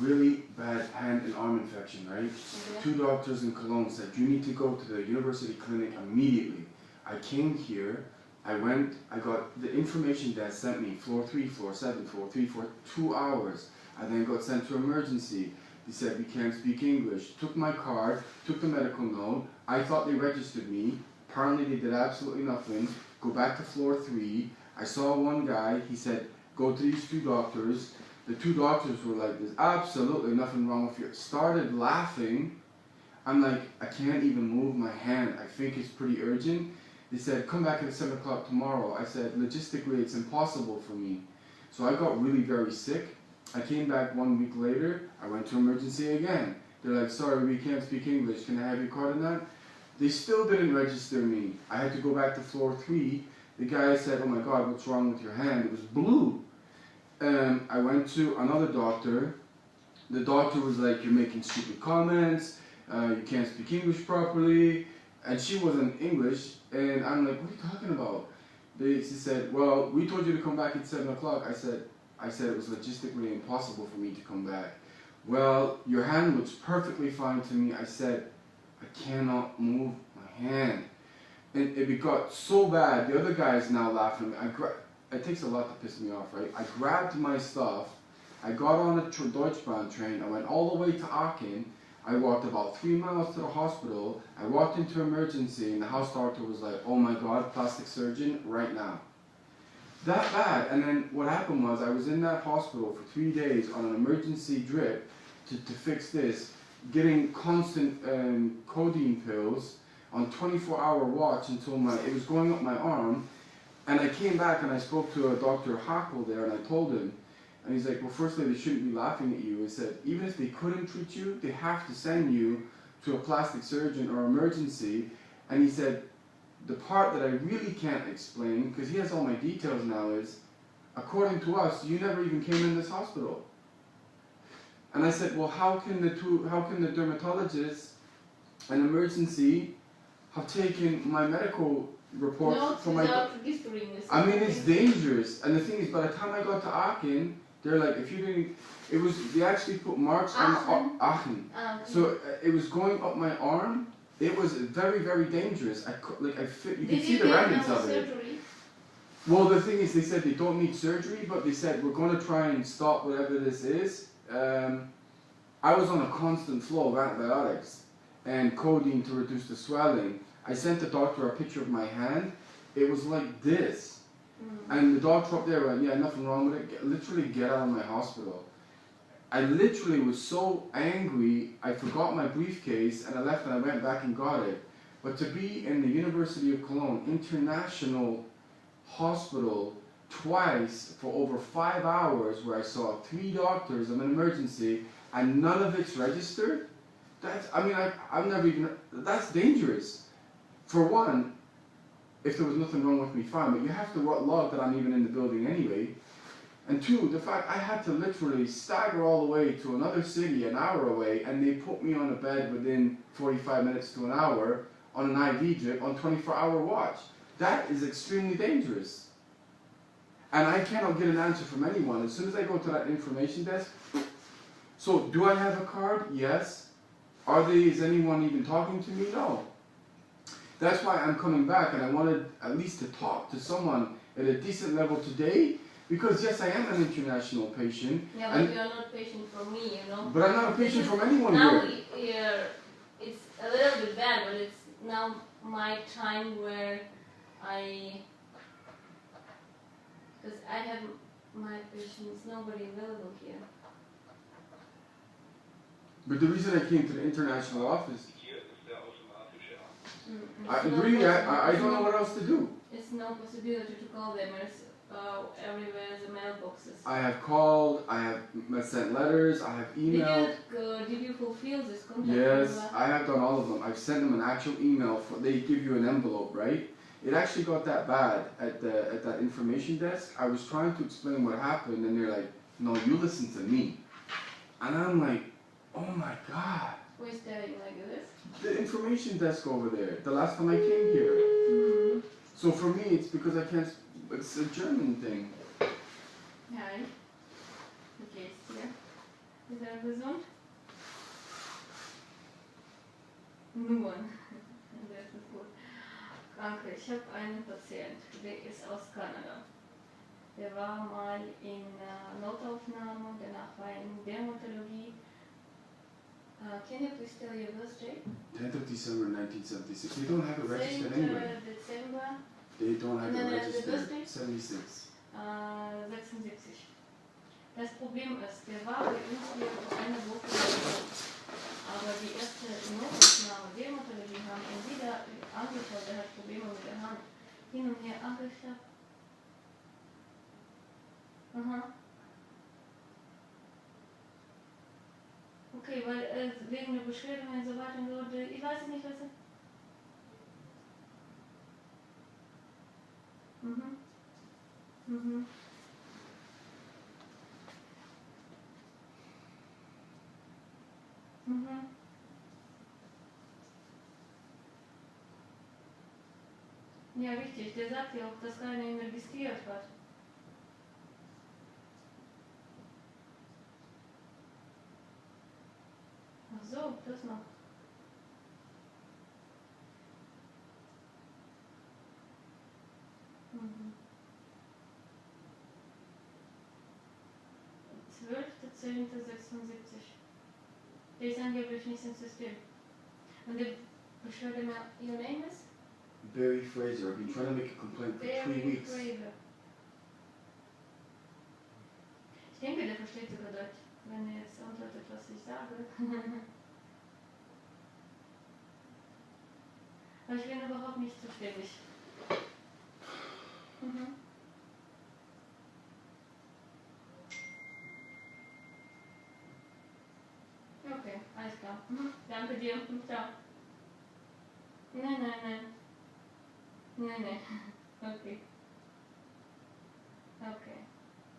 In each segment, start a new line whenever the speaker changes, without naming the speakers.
really bad hand and arm infection, right?
Okay.
2 doctors in Cologne said, you need to go to the university clinic immediately. I came here, I went, I got the information that sent me, floor 3, floor 7, floor 3, for 2 hours. I then got sent to emergency. They said, we can't speak English. Took my card, took the medical note. I thought they registered me. Apparently they did absolutely nothing. Go back to floor 3. I saw one guy, he said, go to these 2 doctors. The 2 doctors were like, there's absolutely nothing wrong with you. Started laughing. I'm like, I can't even move my hand. I think it's pretty urgent. They said, come back at 7 o'clock tomorrow. I said, logistically, it's impossible for me. So I got really very sick. I came back 1 week later. I went to emergency again. They're like, sorry, we can't speak English. Can I have your card on that? They still didn't register me. I had to go back to floor 3. The guy said, oh my God, what's wrong with your hand? It was blue. I went to another doctor. The doctor was like, you're making stupid comments. You can't speak English properly. And she wasn't English. And I'm like, what are you talking about? She said, well, we told you to come back at 7 o'clock. I said it was logistically impossible for me to come back. Well, your hand looks perfectly fine to me. I said, I cannot move my hand. And it got so bad, the other guy is now laughing at me. It takes a lot to piss me off, right? I grabbed my stuff, I got on a Deutschbahn train, I went all the way to Aachen, I walked about 3 miles to the hospital, I walked into emergency, and the house doctor was like, oh my God, plastic surgeon, right now. That bad. And then what happened was, I was in that hospital for 3 days on an emergency drip to fix this, getting constant codeine pills on 24-hour watch until it was going up my arm. And I came back and I spoke to a Dr. Hackel there, and I told him, and he's like, well, firstly, they shouldn't be laughing at you. He said, even if they couldn't treat you, they have to send you to a plastic surgeon or emergency. And he said, the part that I really can't explain, because he has all my details now, is, according to us, you never even came in this hospital. And I said, well, how can the dermatologist and emergency have taken my medical reports from my... I mean, it's dangerous. And the thing is, by the time I got to Aachen, they're like, if you didn't... they actually put marks on Aachen. So it was going up my arm. It was very, very dangerous. You can see the remnants of it. Well, the thing is, they said they don't need surgery, but they said, we're going to try and stop whatever this is. I was on a constant flow of antibiotics and codeine to reduce the swelling. I sent the doctor a picture of my hand. It was like this. And the doctor up there went, yeah, nothing wrong with it. Literally get out of my hospital. I literally was so angry, I forgot my briefcase, and I left and I went back and got it. But to be in the University of Cologne International Hospital twice for over 5 hours, where I saw 3 doctors of an emergency, and none of it's registered, I've never even, that's dangerous. For one, if there was nothing wrong with me, fine, but you have to log that I'm even in the building anyway. And 2, the fact I had to literally stagger all the way to another city an hour away, and they put me on a bed within 45 minutes to an hour on an IV drip on 24-hour watch. That is extremely dangerous. And I cannot get an answer from anyone. As soon as I go to that information desk, so do I have a card? Yes. Is anyone even talking to me? No. That's why I'm coming back, and I wanted at least to talk to someone at a decent level today, because yes, I am an international patient.
Yeah, but you're not a patient from me, you know.
But I'm not a patient from anyone
now
here.
It's a little bit bad, but it's now my time where because I have my patients, nobody available here.
But the reason I came to the international office, I don't know what else to do.
It's no possibility to call them. It's everywhere the mailboxes.
I have called, I have sent letters, I have emailed.
Did you fulfill this contract?
Yes, I have done all of them. I've sent them an actual email. They give you an envelope, right? It actually got that bad at that information desk. I was trying to explain what happened, and they're like, no, you listen to me. And I'm like, oh my God.
Who is telling like this?
The information desk over there, the last time I came here. So for me, it's because I can't, it's a German thing.
Yeah. Okay, here. Ist er gesund? Nur. Das ist gut. Kranke. Ich habe einen Patient, der ist aus Kanada. Der war mal in Notaufnahme, danach war er in Dermatologie. Can you please tell your birthday?
10th of December 1976. They don't have it registered anyway.
December.
They don't have it registered.
The birthday?
76.
76. Das Problem ist, der war bei uns hier vor einer Woche, aber die erste Notaufnahme, Dermatologie haben ihn wieder angeschaut, der hat Probleme mit der Hand. Hin und her angeschaut. Aha. Okay, weil wegen der Beschwerden und so weiter und so, ich weiß nicht, was er... Mhm. Mhm. Mhm. Ja, richtig. Der sagt ja auch, dass keiner ihn registriert hat. Ach so, das noch. Mhm. 12.10.76. Der ist angeblich nicht im System. Und der Beschwerde mir, your name is?
Barry Fraser. I've been trying to make a complaint for 3 weeks.
Fraser. Ich denke, der versteht sogar Deutsch, wenn er jetzt antwortet, was ich sage. Aber ich bin überhaupt nicht zuständig. Mhm. Okay, alles klar. Mhm. Danke dir. Ciao. Nein. Nein. Okay. Okay.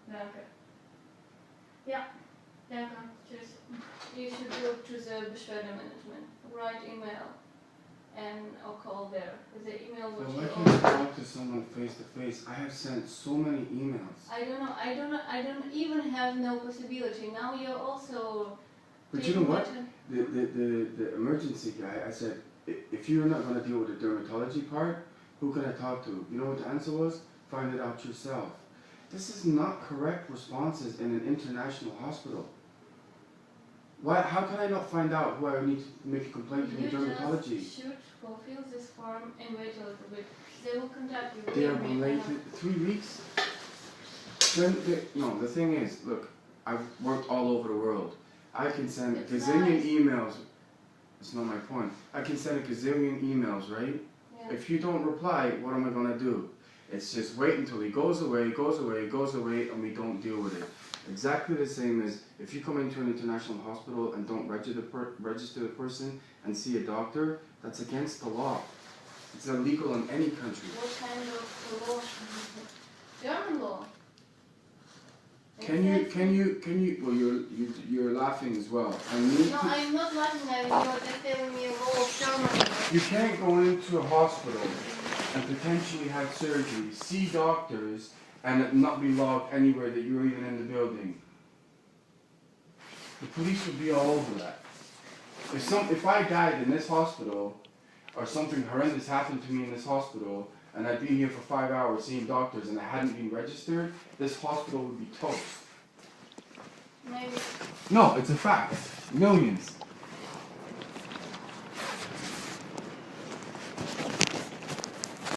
Danke. Ja, danke. Tschüss. You should go to the Beschwerde Management. Write email or call there. The email
So
which
why
you
can't you talk to someone face to face? I have sent so many emails.
I don't even have no possibility. Now you're also...
But you know what? The emergency guy, I said, if you're not going to deal with the dermatology part, who can I talk to? You know what the answer was? Find it out yourself. This is not correct responses in an international hospital. Why? How can I not find out who I need to make a complaint to in dermatology?
You just should fulfill this form and wait a little bit. They will contact you.
They are belated 3 weeks? Then no, the thing is, look, I've worked all over the world. I can send a gazillion emails. That's not my point. I can send a gazillion emails, right?
Yeah.
If you don't reply, what am I going to do? It's just wait until he goes away, and we don't deal with it. Exactly the same as if you come into an international hospital and don't register the person and see a doctor, that's against the law. It's illegal in any country.
What kind of law? German law.
Can you? Well, you're laughing as well.
No, I'm not laughing at you. You're just telling me a law of Germany.
You can't go into a hospital and potentially have surgery, see doctors, and it not be logged anywhere that you're even in the building. The police would be all over that. If I died in this hospital, or something horrendous happened to me in this hospital, and I'd been here for 5 hours seeing doctors and I hadn't been registered, this hospital would be toast.
Maybe.
No, it's a fact. Millions.